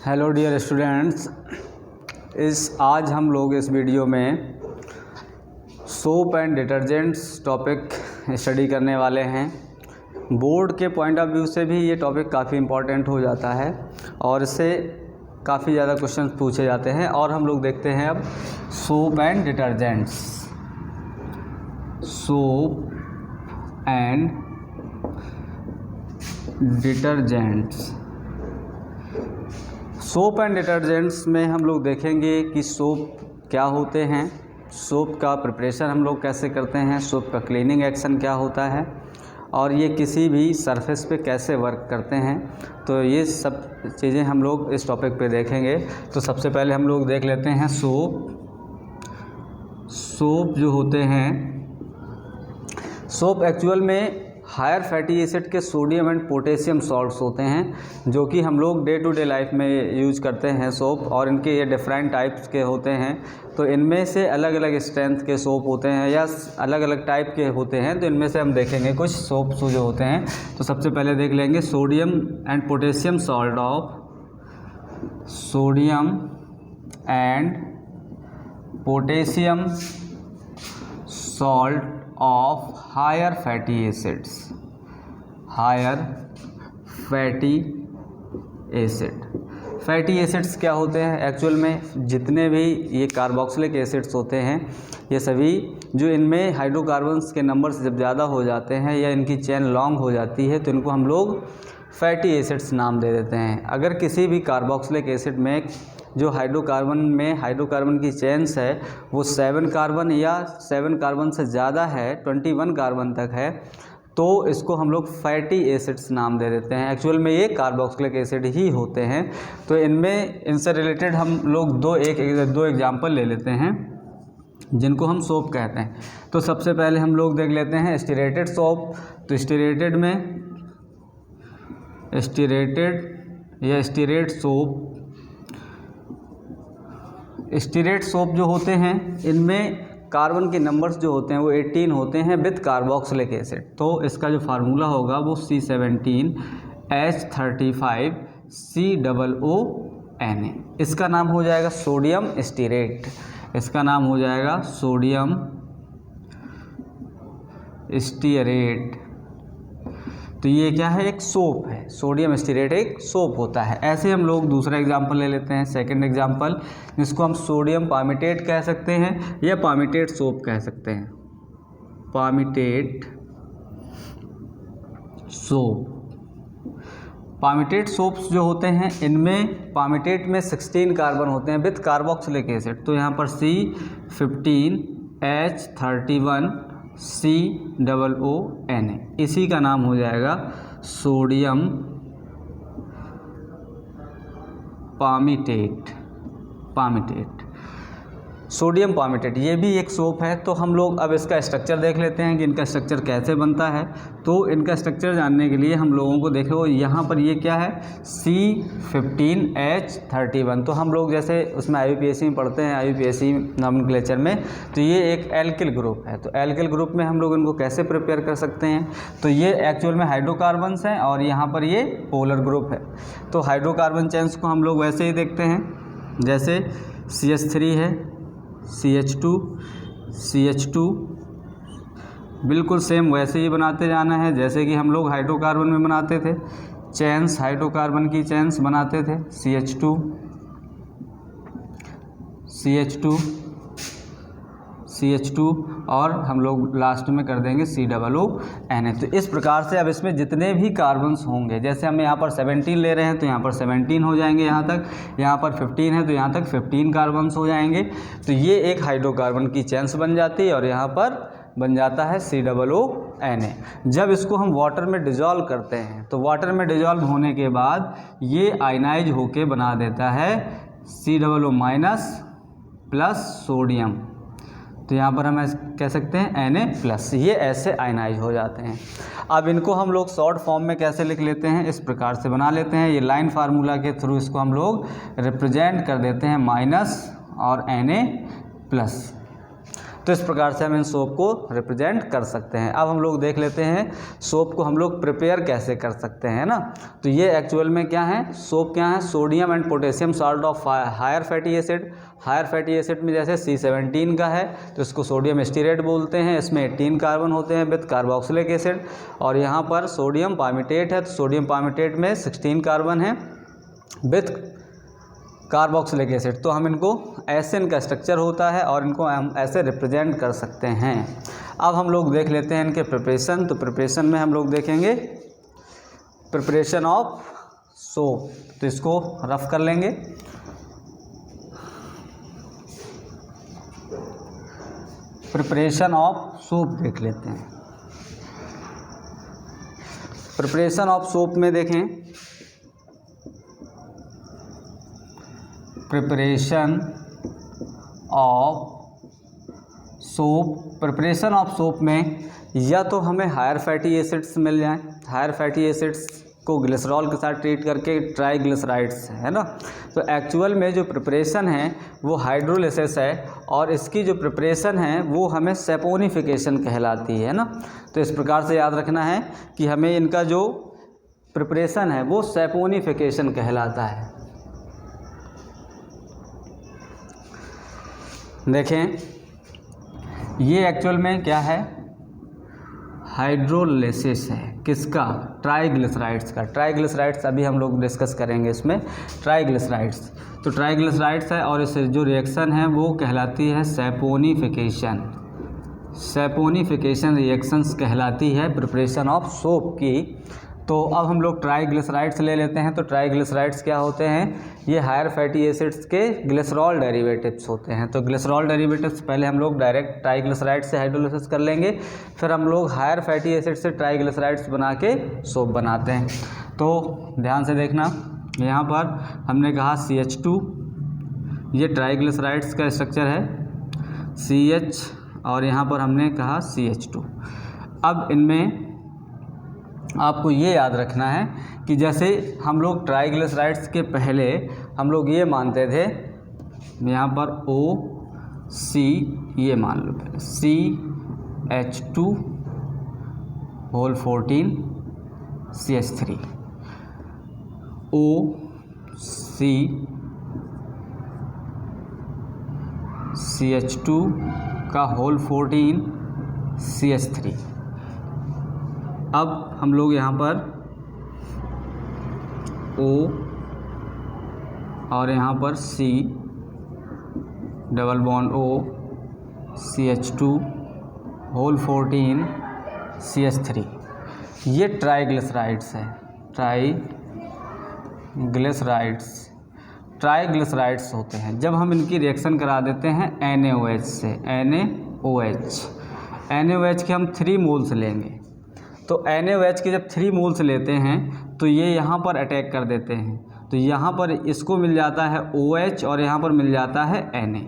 Hello dear students, आज हम लोग इस वीडियो में soap and detergents topic study करने वाले हैं। बोर्ड के पॉइंट ऑफ व्यू से भी ये टॉपिक काफ़ी इम्पॉर्टेंट हो जाता है और इससे काफ़ी ज़्यादा क्वेश्चन पूछे जाते हैं। और हम लोग देखते हैं अब soap and detergents. Soap and detergents. Soap and detergents में हम लोग देखेंगे कि सोप क्या होते हैं, सोप का प्रिपरेशन हम लोग कैसे करते हैं, सोप का क्लीनिंग एक्शन क्या होता है और ये किसी भी सरफेस पे कैसे वर्क करते हैं। तो ये सब चीज़ें हम लोग इस टॉपिक पे देखेंगे। तो सबसे पहले हम लोग देख लेते हैं सोप जो होते हैं, सोप एक्चुअल में हायर फैटी एसिड के सोडियम एंड पोटेशियम सॉल्ट्स होते हैं जो कि हम लोग डे टू डे लाइफ में यूज करते हैं सोप। और इनके ये डिफरेंट टाइप्स के होते हैं। तो इनमें से अलग अलग स्ट्रेंथ के सोप होते हैं या अलग अलग टाइप के होते हैं। तो इनमें से हम देखेंगे कुछ सोप्स जो होते हैं। तो सबसे पहले देख लेंगे sodium and potassium salt of sodium and potassium salt of higher fatty acids. Higher fatty acid. Fatty acids क्या होते हैं? एक्चुअल में जितने भी ये कार्बोक्सिलिक एसिड्स होते हैं, ये सभी जो इनमें हाइड्रोकार्बन्स के नंबर्स जब ज़्यादा हो जाते हैं या इनकी चेन लॉन्ग हो जाती है तो इनको हम लोग फैटी एसिड्स नाम दे देते हैं। अगर किसी भी कार्बोक्सिलिक एसिड में जो हाइड्रोकार्बन की चेन्स है वो 7 कार्बन या 7 कार्बन से ज़्यादा है, 21 कार्बन तक है, तो इसको हम लोग फैटी एसिड्स नाम दे देते हैं। एक्चुअल में ये कार्बोक्सिलिक एसिड ही होते हैं। तो इनसे रिलेटेड हम लोग दो एग्जाम्पल ले लेते हैं जिनको हम सोप कहते हैं। तो सबसे पहले हम लोग देख लेते हैं स्टीरेटेड सोप। तो स्टीरेटेड में स्टीरेट सोप जो होते हैं इनमें कार्बन के नंबर्स जो होते हैं वो 18 होते हैं विद कार्बोक्सिलिक एसिड। तो इसका जो फार्मूला होगा वो C17H35COONA। इसका नाम हो जाएगा सोडियम स्टीरेट। इसका नाम हो जाएगा सोडियम स्टीरेट। तो ये क्या है? एक सोप है। सोडियम स्टीरेट एक सोप होता है। ऐसे हम लोग दूसरा एग्जांपल ले लेते हैं, सेकंड एग्जांपल, जिसको हम सोडियम पामिटेट कह सकते हैं या पामिटेट सोप कह सकते हैं। पामिटेट सोप्स जो होते हैं इनमें पामिटेट में 16 कार्बन होते हैं विद कार्बोक्सिलिक एसिड। तो यहाँ पर C15H31COONA, इसी का नाम हो जाएगा सोडियम पामिटेट। सोडियम पामिटेट ये भी एक सोप है। तो हम लोग अब इसका स्ट्रक्चर देख लेते हैं कि इनका स्ट्रक्चर कैसे बनता है। तो इनका स्ट्रक्चर जानने के लिए हम लोगों को देखो यहाँ पर ये क्या है, C15H31। तो हम लोग जैसे उसमें IUPAC में पढ़ते हैं, IUPAC नॉमेनक्लेचर में, तो ये एक एल्किल ग्रुप है। तो एल्किल ग्रुप में हम लोग इनको कैसे प्रिपेयर कर सकते हैं? तो ये एक्चुअल में हाइड्रोकार्बन्स हैं और यहाँ पर ये पोलर ग्रुप है। तो हाइड्रोकार्बन चेन्स को हम लोग वैसे ही देखते हैं, जैसे CH3 है, CH2 बिल्कुल सेम वैसे ही बनाते जाना है जैसे कि हम लोग हाइड्रोकार्बन में बनाते थे। चेन्स, हाइड्रोकार्बन की चेन्स बनाते थे, CH2 और हम लोग लास्ट में कर देंगे COONA। तो इस प्रकार से अब इसमें जितने भी कार्बन्स होंगे, जैसे हम यहाँ पर 17 ले रहे हैं तो यहाँ पर 17 हो जाएंगे, यहाँ पर 15 है तो यहाँ तक 15 कार्बन्स हो जाएंगे। तो ये एक हाइड्रोकार्बन की चेन्स बन जाती है और यहाँ पर बन जाता है COONA। जब इसको हम वाटर में डिज़ोल्व करते हैं तो वाटर में डिज़ोल्व होने के बाद ये आयनाइज होके बना देता है COO- प्लस सोडियम। तो यहाँ पर हम कह सकते हैं Na+। ये ऐसे आयनाइज हो जाते हैं। अब इनको हम लोग शॉर्ट फॉर्म में कैसे लिख लेते हैं? इस प्रकार से बना लेते हैं। ये लाइन फार्मूला के थ्रू इसको हम लोग रिप्रेजेंट कर देते हैं माइनस और Na+। तो इस प्रकार से हम इन सोप को रिप्रेजेंट कर सकते हैं। अब हम लोग देख लेते हैं सोप को हम लोग प्रिपेयर कैसे कर सकते हैं ना। तो ये एक्चुअल में क्या है, सोप क्या है, sodium and potassium salt of higher fatty acid. Higher fatty acid में जैसे C17 का है तो इसको सोडियम स्टीरेट बोलते हैं, इसमें 18 कार्बन होते हैं विद कार्बोक्सिलिक एसिड। और यहाँ पर सोडियम पामिटेट है तो सोडियम पामिटेट में 16 कार्बन है विथ कार्बोक्सिलिक एसिड। तो हम इनको ऐसे इनका स्ट्रक्चर होता है और इनको हम ऐसे रिप्रेजेंट कर सकते हैं। अब हम लोग देख लेते हैं इनके प्रिपरेशन। तो प्रिपरेशन में हम लोग देखेंगे प्रिपरेशन ऑफ सोप, तो इसको रफ कर लेंगे। प्रिपरेशन ऑफ सोप देख लेते हैं। प्रिपरेशन ऑफ सोप में देखें, preparation of soap, preparation of soap में या तो हमें हायर फैटी एसिड्स मिल जाएं, हायर फैटी एसिड्स को ग्लिसरॉल के साथ ट्रीट करके ट्राइग्लिसराइड्स है ना। तो एक्चुअल में जो प्रिपरेशन है वो हाइड्रोलिसिस है और इसकी जो प्रिपरेशन है वो हमें सेपोनिफिकेशन कहलाती है ना। तो इस प्रकार से याद रखना है कि हमें इनका जो प्रिपरेशन है वो सेपोनिफिकेशन कहलाता है। देखें ये एक्चुअल में क्या है, हाइड्रोलिसिस है, किसका, ट्राइग्लिसराइड्स का। ट्राइग्लिसराइड्स अभी हम लोग डिस्कस करेंगे इसमें, ट्राइग्लिसराइड्स। तो ट्राइग्लिसराइड्स है और इस जो रिएक्शन है वो कहलाती है सेपोनिफिकेशन। सेपोनिफिकेशन रिएक्शंस कहलाती है प्रिपरेशन ऑफ सोप की। तो अब हम लोग ट्राइग्लिसराइड्स ले लेते हैं। तो ट्राइग्लिसराइड्स क्या होते हैं, ये हायर फैटी एसिड्स के ग्लिसरॉल डेरिवेटिव्स होते हैं। तो ग्लिसरॉल डेरिवेटिव्स पहले हम लोग डायरेक्ट ट्राइग्लिसराइड से हाइड्रोलिसिस कर लेंगे, फिर हम लोग हायर फैटी एसिड से ट्राइग्लिसराइड्स बना के सोप बनाते हैं। तो ध्यान से देखना, यहाँ पर हमने कहा CH2, ये ट्राइग्लिसराइड्स का स्ट्रक्चर है CH, और यहाँ पर हमने कहा CH2। अब इनमें आपको ये याद रखना है कि जैसे हम लोग ट्राइग्लिसराइड्स के पहले हम लोग ये मानते थे, यहाँ पर OC ये मान लो पहले CH2 whole 14 CH3, OC CH2 का होल 14 CH3। अब हम लोग यहाँ पर O और यहाँ पर C double bond O CH2 whole 14 CH3, ये ट्राइग्लिसराइड्स है, ट्राइग्लिसराइड्स होते हैं। जब हम इनकी रिएक्शन करा देते हैं NaOH से, NaOH के हम 3 मोल्स लेंगे। तो NaOH के जब 3 मोल्स लेते हैं तो ये यहाँ पर अटैक कर देते हैं, तो यहाँ पर इसको मिल जाता है OH और यहाँ पर मिल जाता है Na।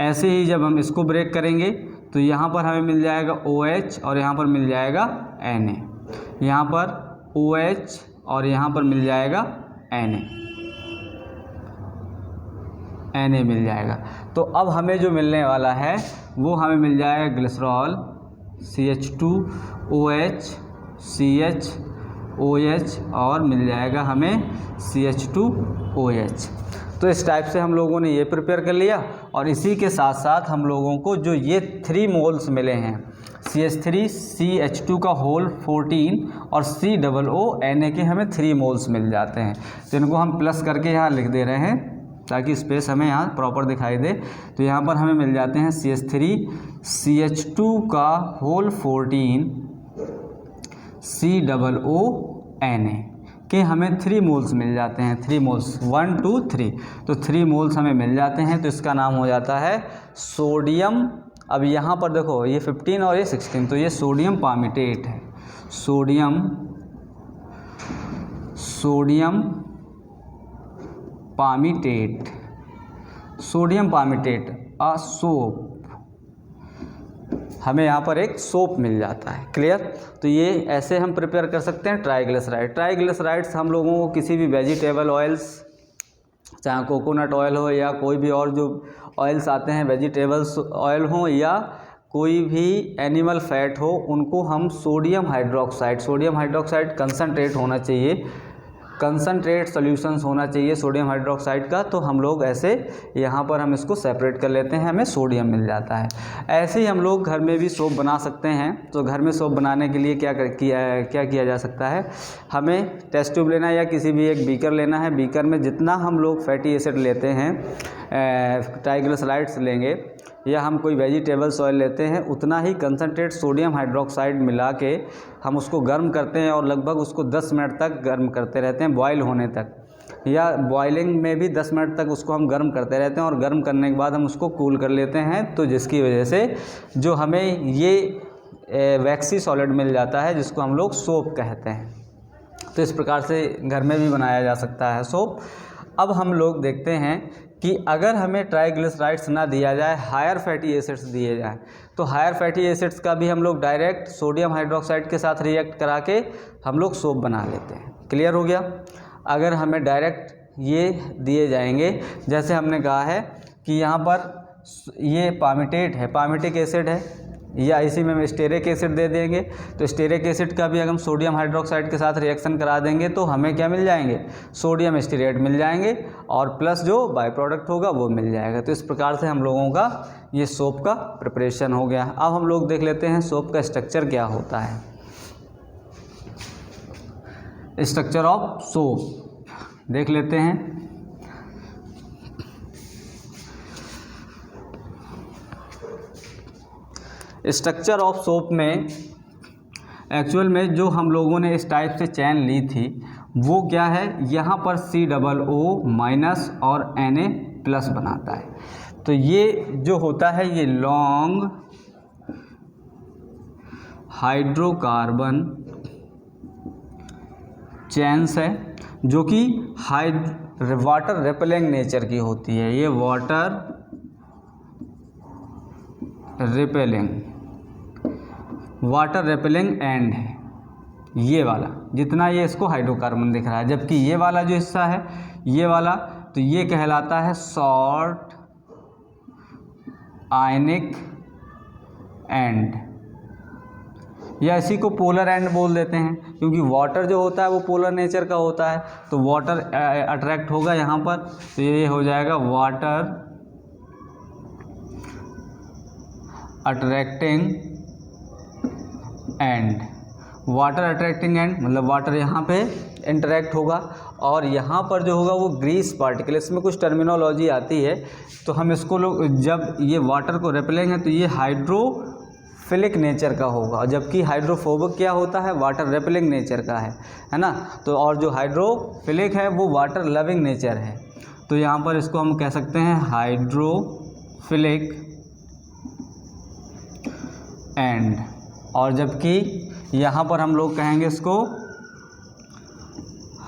ऐसे ही जब हम इसको ब्रेक करेंगे तो यहाँ पर हमें मिल जाएगा OH और यहाँ पर मिल जाएगा Na, यहाँ पर OH और यहाँ पर मिल जाएगा Na मिल जाएगा। तो अब हमें जो मिलने वाला है वो हमें मिल जाएगा ग्लिसरॉल CH2OH CHOH और मिल जाएगा हमें CH2OH। तो इस टाइप से हम लोगों ने ये प्रिपेयर कर लिया और इसी के साथ साथ हम लोगों को जो ये 3 मोल्स मिले हैं CH3 CH2 का होल 14 और COO के हमें 3 मोल्स मिल जाते हैं। तो इनको हम प्लस करके यहाँ लिख दे रहे हैं ताकि स्पेस हमें यहाँ प्रॉपर दिखाई दे। तो यहाँ पर हमें मिल जाते हैं CH3 CH2 का होल 14 COO के हमें 3 मोल्स मिल जाते हैं, 3 मोल्स 1 2 3। तो 3 मोल्स हमें मिल जाते हैं, तो इसका नाम हो जाता है सोडियम। अब यहाँ पर देखो ये 15 और ये 16, तो ये सोडियम पामिटेट है, सोडियम पामिटेट अ सोप, हमें यहाँ पर एक सोप मिल जाता है। क्लियर। तो ये ऐसे हम प्रिपेयर कर सकते हैं ट्राइग्लिसराइड्स हम लोगों को किसी भी वेजिटेबल ऑयल्स चाहे कोकोनट ऑयल हो या कोई भी और जो ऑयल्स आते हैं, वेजिटेबल्स ऑयल हो या कोई भी एनिमल फैट हो, उनको हम सोडियम हाइड्रोक्साइड कंसनट्रेट होना चाहिए, कंसनट्रेट सॉल्यूशंस होना चाहिए सोडियम हाइड्रोक्साइड का, तो हम लोग ऐसे यहाँ पर हम इसको सेपरेट कर लेते हैं, हमें सोडियम मिल जाता है। ऐसे ही हम लोग घर में भी सोप बना सकते हैं। तो घर में सोप बनाने के लिए क्या किया जा सकता है, हमें टेस्ट ट्यूब लेना है या किसी भी एक बीकर लेना है। बीकर में जितना हम लोग फैटी एसिड लेते हैं, ट्राइग्लिसराइड्स लेंगे या हम कोई वेजिटेबल्स ऑयल लेते हैं, उतना ही कंसनट्रेट सोडियम हाइड्रोक्साइड मिला के हम उसको गर्म करते हैं और लगभग उसको 10 मिनट तक गर्म करते रहते हैं, बॉयल होने तक, या बॉइलिंग में भी 10 मिनट तक उसको हम गर्म करते रहते हैं और गर्म करने के बाद हम उसको कूल कर लेते हैं। तो जिसकी वजह से जो हमें ये वैक्सी सॉलिड मिल जाता है, जिसको हम लोग सोप कहते हैं। तो इस प्रकार से घर में भी बनाया जा सकता है सोप। अब हम लोग देखते हैं कि अगर हमें ट्राइग्लिसराइड्स ना दिया जाए, हायर फैटी एसिड्स दिए जाए, तो हायर फैटी एसिड्स का भी हम लोग डायरेक्ट सोडियम हाइड्रोक्साइड के साथ रिएक्ट करा के हम लोग सोप बना लेते हैं। क्लियर हो गया। अगर हमें डायरेक्ट ये दिए जाएंगे, जैसे हमने कहा है कि यहाँ पर ये पामिटेट है, पामिटिक एसिड है, या इसी में हम स्टेरिक एसिड दे देंगे, तो स्टेरिक एसिड का भी अगर हम सोडियम हाइड्रोक्साइड के साथ रिएक्शन करा देंगे तो हमें क्या मिल जाएंगे, सोडियम स्टीरेट मिल जाएंगे, और प्लस जो बाई प्रोडक्ट होगा वो मिल जाएगा। तो इस प्रकार से हम लोगों का ये सोप का प्रिपरेशन हो गया। अब हम लोग देख लेते हैं सोप का स्ट्रक्चर क्या होता है। स्ट्रक्चर ऑफ सोप देख लेते हैं। स्ट्रक्चर ऑफ सोप में एक्चुअल में जो हम लोगों ने इस टाइप से चैन ली थी वो क्या है, यहाँ पर COO- और Na+ बनाता है। तो ये जो होता है ये लॉन्ग हाइड्रोकार्बन चैन्स है, जो कि वाटर रिपेलिंग नेचर की होती है। ये वाटर रिपेलिंग एंड है ये वाला, जितना ये इसको हाइड्रोकार्बन दिख रहा है, जबकि ये वाला जो हिस्सा है ये वाला, तो ये कहलाता है शॉर्ट आयनिक एंड, या इसी को पोलर एंड बोल देते हैं, क्योंकि वाटर जो होता है वो पोलर नेचर का होता है। तो वाटर अट्रैक्ट होगा यहाँ पर, तो ये हो जाएगा water attracting and. Water attracting and मतलब वाटर यहाँ पे इंटरेक्ट होगा, और यहाँ पर जो होगा वो ग्रीस पार्टिकल, इसमें कुछ टर्मिनोलॉजी आती है, तो हम इसको लोग जब ये वाटर को रिपेलेंगे तो ये हाइड्रोफिलिक नेचर का होगा, जबकि हाइड्रोफोबिक क्या होता है, वाटर रिपेलिंग नेचर का है ना। तो और जो हाइड्रोफिलिक है वो वाटर लविंग नेचर है। तो यहाँ पर इसको हम कह सकते हैं हाइड्रोफिलिक एंड, और जबकि यहाँ पर हम लोग कहेंगे इसको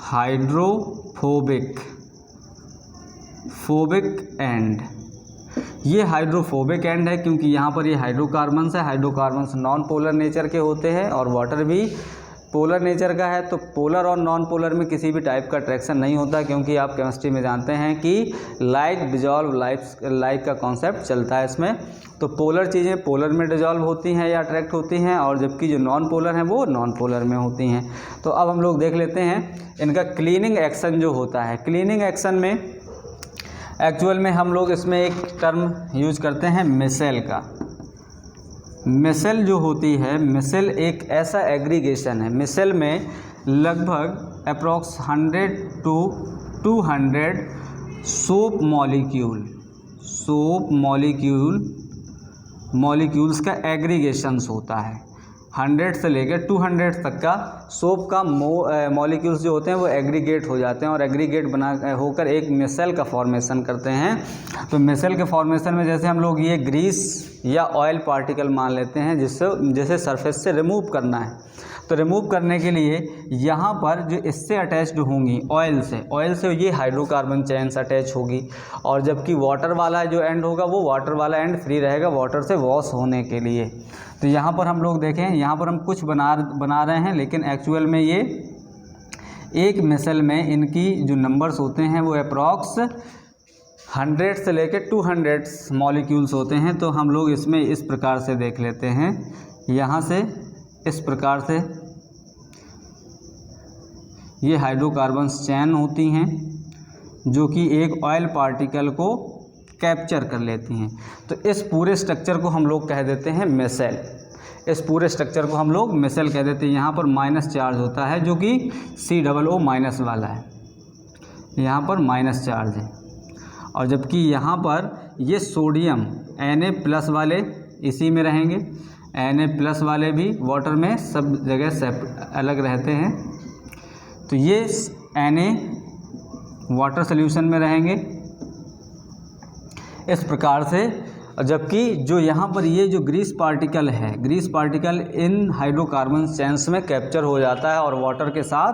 हाइड्रोफोबिक एंड। ये हाइड्रोफोबिक एंड है क्योंकि यहाँ पर ये हाइड्रोकार्बन्स है, हाइड्रोकार्बन्स नॉन पोलर नेचर के होते हैं और वाटर भी पोलर नेचर का है। तो पोलर और नॉन पोलर में किसी भी टाइप का अट्रैक्शन नहीं होता, क्योंकि आप केमिस्ट्री में जानते हैं कि लाइक डिजॉल्व लाइक का कॉन्सेप्ट चलता है इसमें। तो पोलर चीज़ें पोलर में डिजॉल्व होती हैं या अट्रैक्ट होती हैं, और जबकि जो नॉन पोलर हैं वो नॉन पोलर में होती हैं। तो अब हम लोग देख लेते हैं इनका क्लीनिंग एक्शन जो होता है। क्लीनिंग एक्शन में एक्चुअल में हम लोग इसमें एक टर्म यूज करते हैं मिसेल का। मिसेल जो होती है, मिसेल एक ऐसा एग्रीगेशन है, मिसेल में लगभग अप्रॉक्स 100 to 200 सोप मॉलिक्यूल्स का एग्रीगेशंस होता है। 100 से लेकर 200 तक का सोप का मॉलिक्यूल्स जो होते हैं वो एग्रीगेट हो जाते हैं, और एग्रीगेट बना होकर एक मिसेल का फॉर्मेशन करते हैं। तो मिसेल के फॉर्मेशन में जैसे हम लोग ये ग्रीस या ऑयल पार्टिकल मान लेते हैं, जिसे सरफेस से रिमूव करना है, तो रिमूव करने के लिए यहाँ पर जो इससे अटैच्ड होंगी ऑयल से ये हाइड्रोकार्बन चेन्स अटैच होगी, और जबकि वाटर वाला जो एंड होगा वो वाटर वाला एंड फ्री रहेगा वाटर से वॉश होने के लिए। तो यहाँ पर हम लोग देखें, यहाँ पर हम कुछ बना रहे हैं, लेकिन एक्चुअल में ये एक मिसल में इनकी जो नंबर्स होते हैं वो अप्रॉक्स 100 से लेकर 200 मॉलिक्यूल्स होते हैं। तो हम लोग इसमें इस प्रकार से देख लेते हैं, यहाँ से इस प्रकार से ये हाइड्रोकार्बन्स चैन होती हैं जो कि एक ऑयल पार्टिकल को कैप्चर कर लेती हैं। तो इस पूरे स्ट्रक्चर को हम लोग कह देते हैं मिसेल। इस पूरे स्ट्रक्चर को हम लोग मिसेल कह देते हैं। यहाँ पर माइनस चार्ज होता है जो कि COO माइनस वाला है, यहाँ पर माइनस चार्ज है। और जबकि यहाँ पर ये सोडियम Na+ वाले इसी में रहेंगे, Na+ वाले भी वाटर में सब जगह अलग रहते हैं। तो ये Na वाटर सॉल्यूशन में रहेंगे इस प्रकार से। जबकि जो यहाँ पर ये जो ग्रीस पार्टिकल है, ग्रीस पार्टिकल इन हाइड्रोकार्बन चेन्स में कैप्चर हो जाता है और वाटर के साथ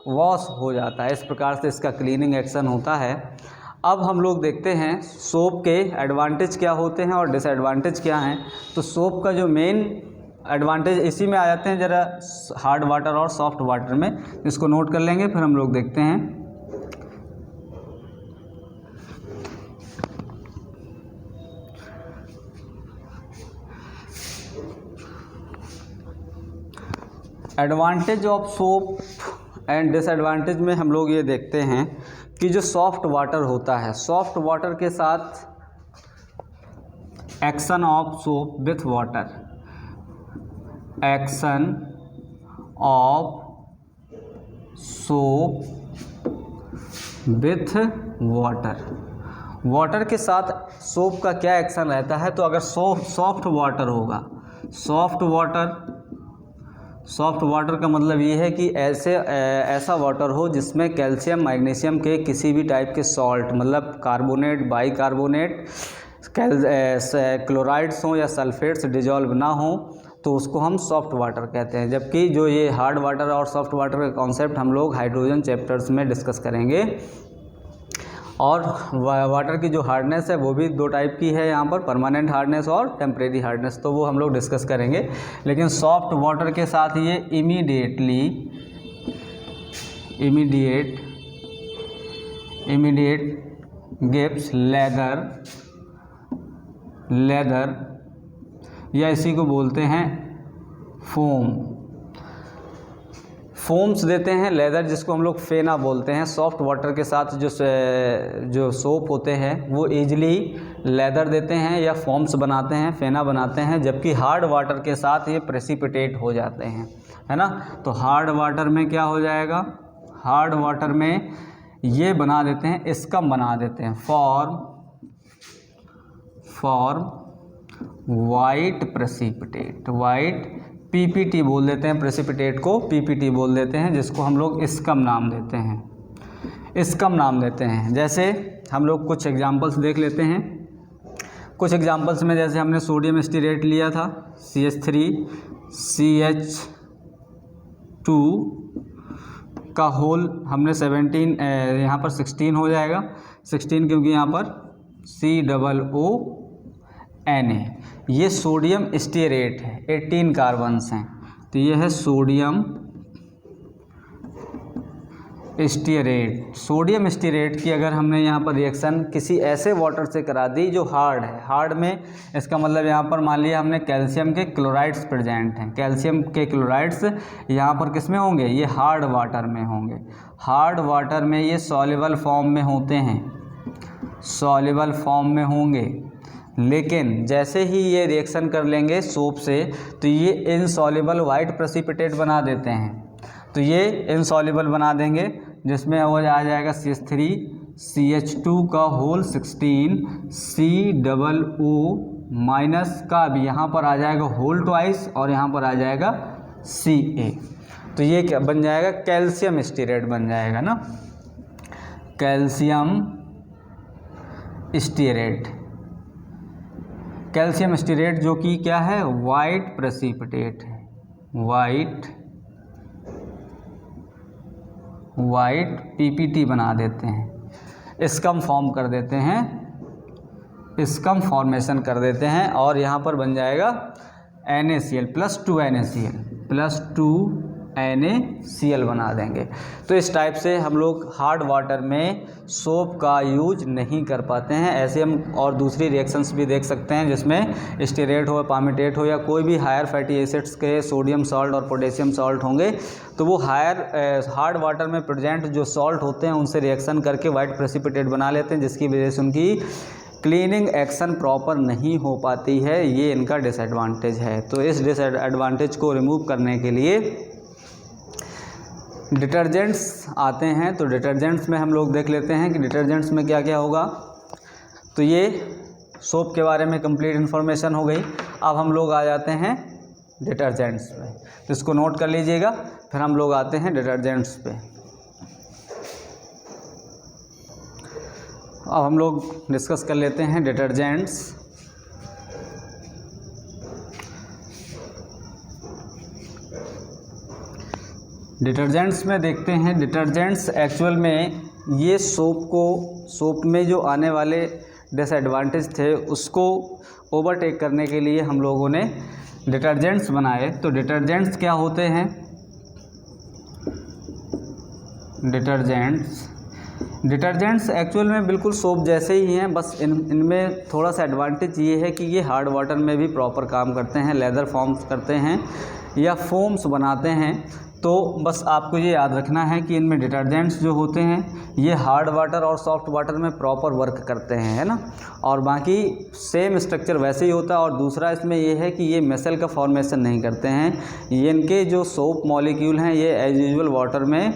वॉश हो जाता है। इस प्रकार से इसका क्लीनिंग एक्शन होता है। अब हम लोग देखते हैं सोप के एडवांटेज क्या होते हैं और डिसएडवांटेज क्या हैं। तो सोप का जो मेन एडवांटेज इसी में आ जाते हैं, ज़रा हार्ड वाटर और सॉफ्ट वाटर में, इसको नोट कर लेंगे फिर हम लोग देखते हैं। Advantage of soap and disadvantage में हम लोग ये देखते हैं कि जो सॉफ्ट वाटर होता है, सॉफ्ट वाटर के साथ action of soap with water, action of soap with water, water के साथ सोप का क्या एक्शन रहता है। तो अगर सॉफ्ट वाटर होगा, सॉफ्ट वाटर का मतलब ये है कि ऐसा वाटर हो जिसमें कैल्शियम मैग्नीशियम के किसी भी टाइप के सॉल्ट, मतलब कार्बोनेट, बाइकार्बोनेट, क्लोराइड्स हों या सल्फेट्स डिजॉल्व ना हो, तो उसको हम सॉफ्ट वाटर कहते हैं। जबकि जो ये हार्ड वाटर और सॉफ्ट वाटर का कॉन्सेप्ट हम लोग हाइड्रोजन चैप्टर्स में डिस्कस करेंगे। और वाटर की जो हार्डनेस है वो भी दो टाइप की है यहाँ पर, परमानेंट हार्डनेस और टेम्परेरी हार्डनेस, तो वो हम लोग डिस्कस करेंगे। लेकिन सॉफ्ट वाटर के साथ ये इमीडिएट गिव्स लेदर या इसी को बोलते हैं फोम्स देते हैं, लेदर जिसको हम लोग फेना बोलते हैं। सॉफ्ट वाटर के साथ जो सोप होते हैं वो ईजिली लेदर देते हैं या फोम्स बनाते हैं, फेना बनाते हैं। जबकि हार्ड वाटर के साथ ये प्रेसिपिटेट हो जाते हैं, है ना। तो हार्ड वाटर में क्या हो जाएगा, हार्ड वाटर में ये बना देते हैं, स्कम बना देते हैं, form white precipitate, white PPT बोल देते हैं, प्रेसिपिटेट को PPT बोल देते हैं, जिसको हम लोग स्कम नाम देते हैं। जैसे हम लोग कुछ एग्जांपल्स देख लेते हैं। कुछ एग्जांपल्स में जैसे हमने सोडियम स्टीरेट लिया था, CH3CH2 का होल हमने 17, यहाँ पर 16 हो जाएगा, 16 क्योंकि यहाँ पर COONA, ये सोडियम स्टीरेट है, 18 कार्बन्स हैं, तो ये है सोडियम स्टीरेट। सोडियम स्टीरेट की अगर हमने यहाँ पर रिएक्शन किसी ऐसे वाटर से करा दी जो हार्ड है, हार्ड में इसका मतलब यहाँ पर मान लिया हमने कैल्शियम के क्लोराइड्स प्रेजेंट हैं, कैल्शियम के क्लोराइड्स यहाँ पर किस में होंगे, ये हार्ड वाटर में होंगे। हार्ड वाटर में ये सॉल्युबल फॉर्म में होते हैं, सॉल्युबल फॉर्म में होंगे। लेकिन जैसे ही ये रिएक्शन कर लेंगे सोप से तो ये इनसॉल्युबल वाइट प्रेसिपिटेट बना देते हैं। तो ये इनसॉल्युबल बना देंगे जिसमें वो आ जाएगा CH3CH2 का होल 16, COO माइनस का भी यहाँ पर आ जाएगा होल ट्वाइस और यहाँ पर आ जाएगा Ca। तो ये क्या बन जाएगा, कैल्शियम स्टीरेट बन जाएगा ना, कैल्शियम स्टीरेट। कैल्शियम स्टीरेट जो कि क्या है, वाइट प्रेसिपिटेट है, वाइट PPT बना देते हैं, स्कम फॉर्म कर देते हैं, स्कम फॉर्मेशन कर देते हैं और यहाँ पर बन जाएगा NaCl +2 NaCl +2 NaCl बना देंगे। तो इस टाइप से हम लोग हार्ड वाटर में सोप का यूज नहीं कर पाते हैं। ऐसे हम और दूसरी रिएक्शंस भी देख सकते हैं जिसमें स्टीरेट हो, पामेटेट हो या कोई भी हायर फैटी एसिड्स के सोडियम सॉल्ट और पोटेशियम सॉल्ट होंगे, तो वो हार्ड वाटर में प्रेजेंट जो सॉल्ट होते हैं उनसे रिएक्शन करके वाइट प्रेसिपिटेट बना लेते हैं, जिसकी वजह से उनकी क्लीनिंग एक्शन प्रॉपर नहीं हो पाती है। ये इनका डिसएडवांटेज है। तो इस डिसएडवांटेज को रिमूव करने के लिए डिटर्जेंट्स आते हैं। तो डिटर्जेंट्स में हम लोग देख लेते हैं कि डिटर्जेंट्स में क्या क्या होगा। तो ये सोप के बारे में कंप्लीट इन्फॉर्मेशन हो गई। अब हम लोग आ जाते हैं डिटर्जेंट्स पे, तो इसको नोट कर लीजिएगा। फिर हम लोग आते हैं डिटर्जेंट्स पे। अब हम लोग डिस्कस कर लेते हैं डिटर्जेंट्स। डिटर्जेंट्स में देखते हैं, डिटर्जेंट्स एक्चुअल में ये सोप में जो आने वाले डिसएडवांटेज थे उसको ओवरटेक करने के लिए हम लोगों ने डिटर्जेंट्स बनाए। तो डिटर्जेंट्स क्या होते हैं? डिटर्जेंट्स एक्चुअल में बिल्कुल सोप जैसे ही हैं, बस इनमें थोड़ा सा एडवांटेज ये है कि ये हार्ड वाटर में भी प्रॉपर काम करते हैं, लेदर फॉर्म्स करते हैं या फोम्स बनाते हैं। तो बस आपको ये याद रखना है कि इनमें डिटर्जेंट्स जो होते हैं ये हार्ड वाटर और सॉफ्ट वाटर में प्रॉपर वर्क करते हैं, है ना। और बाकी सेम स्ट्रक्चर वैसे ही होता है। और दूसरा इसमें ये है कि ये मेसल का फॉर्मेशन नहीं करते हैं। ये इनके जो सोप मॉलिक्यूल हैं ये एज यूजुअल वाटर में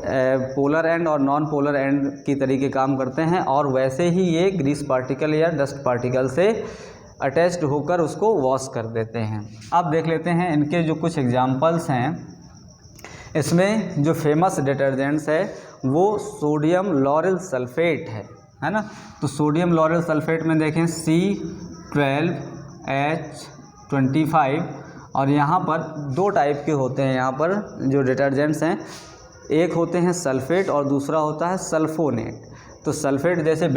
पोलर एंड और नॉन पोलर एंड की तरीके काम करते हैं, और वैसे ही ये ग्रीस पार्टिकल या डस्ट पार्टिकल से अटैच्ड होकर उसको वॉश कर देते हैं। अब देख लेते हैं इनके जो कुछ एग्जांपल्स हैं। इसमें जो फेमस डिटर्जेंट्स है वो सोडियम लॉरेल सल्फेट है ना। तो सोडियम लॉरेल सल्फेट में देखें C12H25, और यहाँ पर दो टाइप के होते हैं। यहाँ पर जो डिटर्जेंट्स हैं, एक होते हैं सल्फेट और दूसरा होता है सल्फोनेट। तो सल्फेट जैसे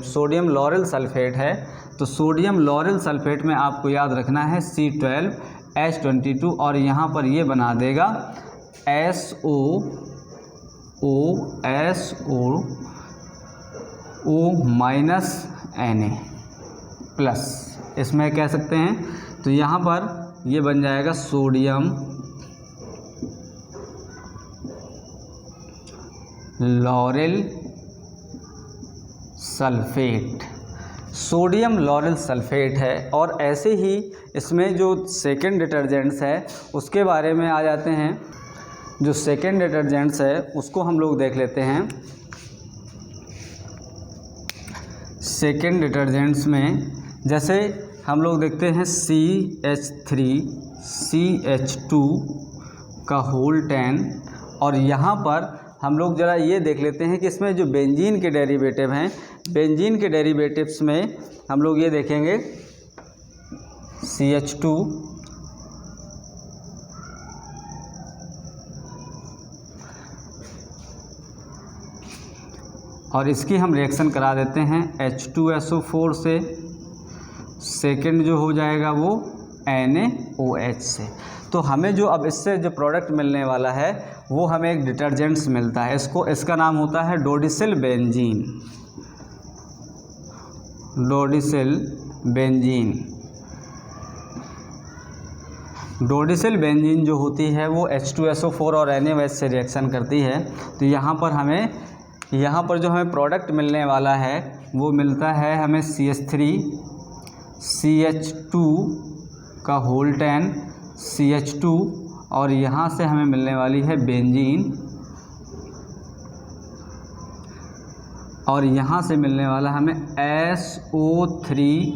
सोडियम लॉरेल सल्फेट है, तो सोडियम लॉरेल सल्फेट में आपको याद रखना है C12H22, और यहाँ पर ये बना देगा SOO-Na+, इसमें कह सकते हैं। तो यहाँ पर ये बन जाएगा sodium lauryl sulphate. Sodium lauryl sulphate है। और ऐसे ही इसमें जो सेकेंड डिटर्जेंट्स है उसके बारे में आ जाते हैं। जो सेकेंड डिटर्जेंट्स है उसको हम लोग देख लेते हैं। सेकेंड डिटर्जेंट्स में जैसे हम लोग देखते हैं CH3CH2 का होल 10, और यहाँ पर हम लोग ज़रा ये देख लेते हैं कि इसमें जो बेंजीन के डेरिवेटिव हैं, बेंजीन के डेरिवेटिव्स में हम लोग ये देखेंगे CH2 और इसकी हम रिएक्शन करा देते हैं H2SO4 से। सेकंड जो हो जाएगा वो NaOH से। तो हमें जो अब इससे जो प्रोडक्ट मिलने वाला है वो हमें एक डिटर्जेंट्स मिलता है। इसका नाम होता है डोडिसिल बेंजीन। डोडिसिल बेंजीन जो होती है वो H2SO4 और NaOH से रिएक्शन करती है। तो यहाँ पर जो हमें प्रोडक्ट मिलने वाला है वो मिलता है हमें CH3CH2 का होल 10 CH2, और यहाँ से हमें मिलने वाली है बेंजीन, और यहाँ से मिलने वाला हमें SO3-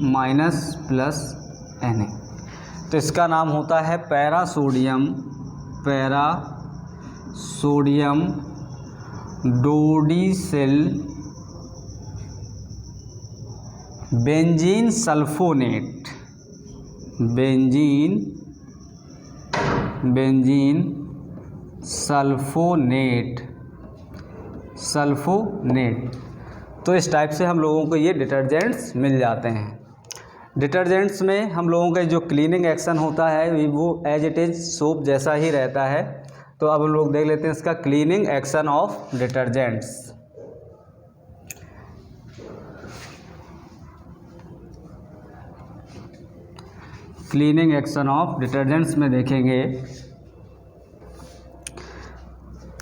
Na। तो इसका नाम होता है पैरासोडियम डोडिसिल बेंजीन सल्फोनेट। तो इस टाइप से हम लोगों को ये डिटर्जेंट्स मिल जाते हैं। डिटर्जेंट्स में हम लोगों का जो क्लीनिंग एक्शन होता है वो एज इट इज़ सोप जैसा ही रहता है। तो अब हम लोग देख लेते हैं इसका cleaning action of detergents. Cleaning action of detergents में देखेंगे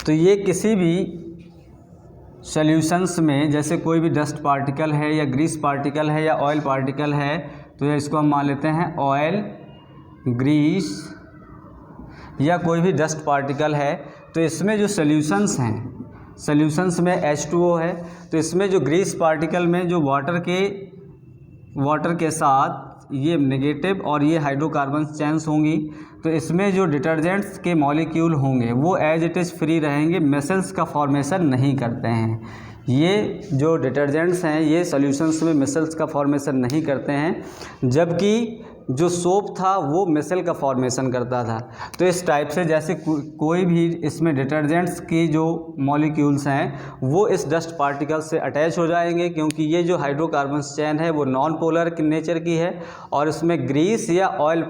तो ये किसी भी सॉल्यूशंस में जैसे कोई भी डस्ट पार्टिकल है या ग्रीस पार्टिकल है या ऑयल पार्टिकल है, तो इसको हम मान लेते हैं ऑयल, ग्रीस या कोई भी डस्ट पार्टिकल है। तो इसमें जो सॉल्यूशंस हैं, सॉल्यूशंस में H2O है, तो इसमें जो ग्रीस पार्टिकल में जो वाटर के साथ ये नेगेटिव और ये हाइड्रोकार्बन चेन्स होंगी, तो इसमें जो डिटर्जेंट्स के मॉलिक्यूल होंगे वो एज इट इज़ फ्री रहेंगे, मिसल्स का फॉर्मेशन नहीं करते हैं। ये जो डिटर्जेंट्स हैं ये सॉल्यूशंस में मिसल्स का फॉर्मेशन नहीं करते हैं, जबकि जो सोप था वो मिसल का फॉर्मेशन करता था। तो इस टाइप से जैसे कोई भी इसमें डिटर्जेंट्स की जो मॉलिक्यूल्स हैं वो इस डस्ट पार्टिकल से अटैच हो जाएंगे, क्योंकि ये जो हाइड्रोकार्बन चेन है वो नॉन पोलर नेचर की है और इसमें ग्रीस या ऑयल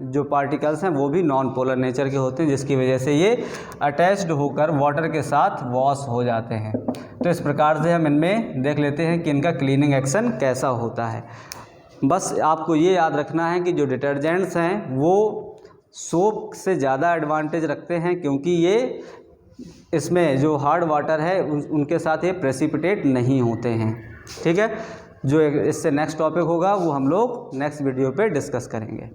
जो पार्टिकल्स हैं वो भी नॉन पोलर नेचर के होते हैं, जिसकी वजह से ये अटैच्ड होकर वाटर के साथ वॉश हो जाते हैं। तो इस प्रकार से हम इनमें देख लेते हैं कि इनका क्लीनिंग एक्शन कैसा होता है। बस आपको ये याद रखना है कि जो डिटर्जेंट्स हैं वो सोप से ज़्यादा एडवांटेज रखते हैं, क्योंकि ये इसमें जो हार्ड वाटर है उनके साथ ये प्रेसिपिटेट नहीं होते हैं। ठीक है, जो इससे नेक्स्ट टॉपिक होगा वो हम लोग नेक्स्ट वीडियो पे डिस्कस करेंगे।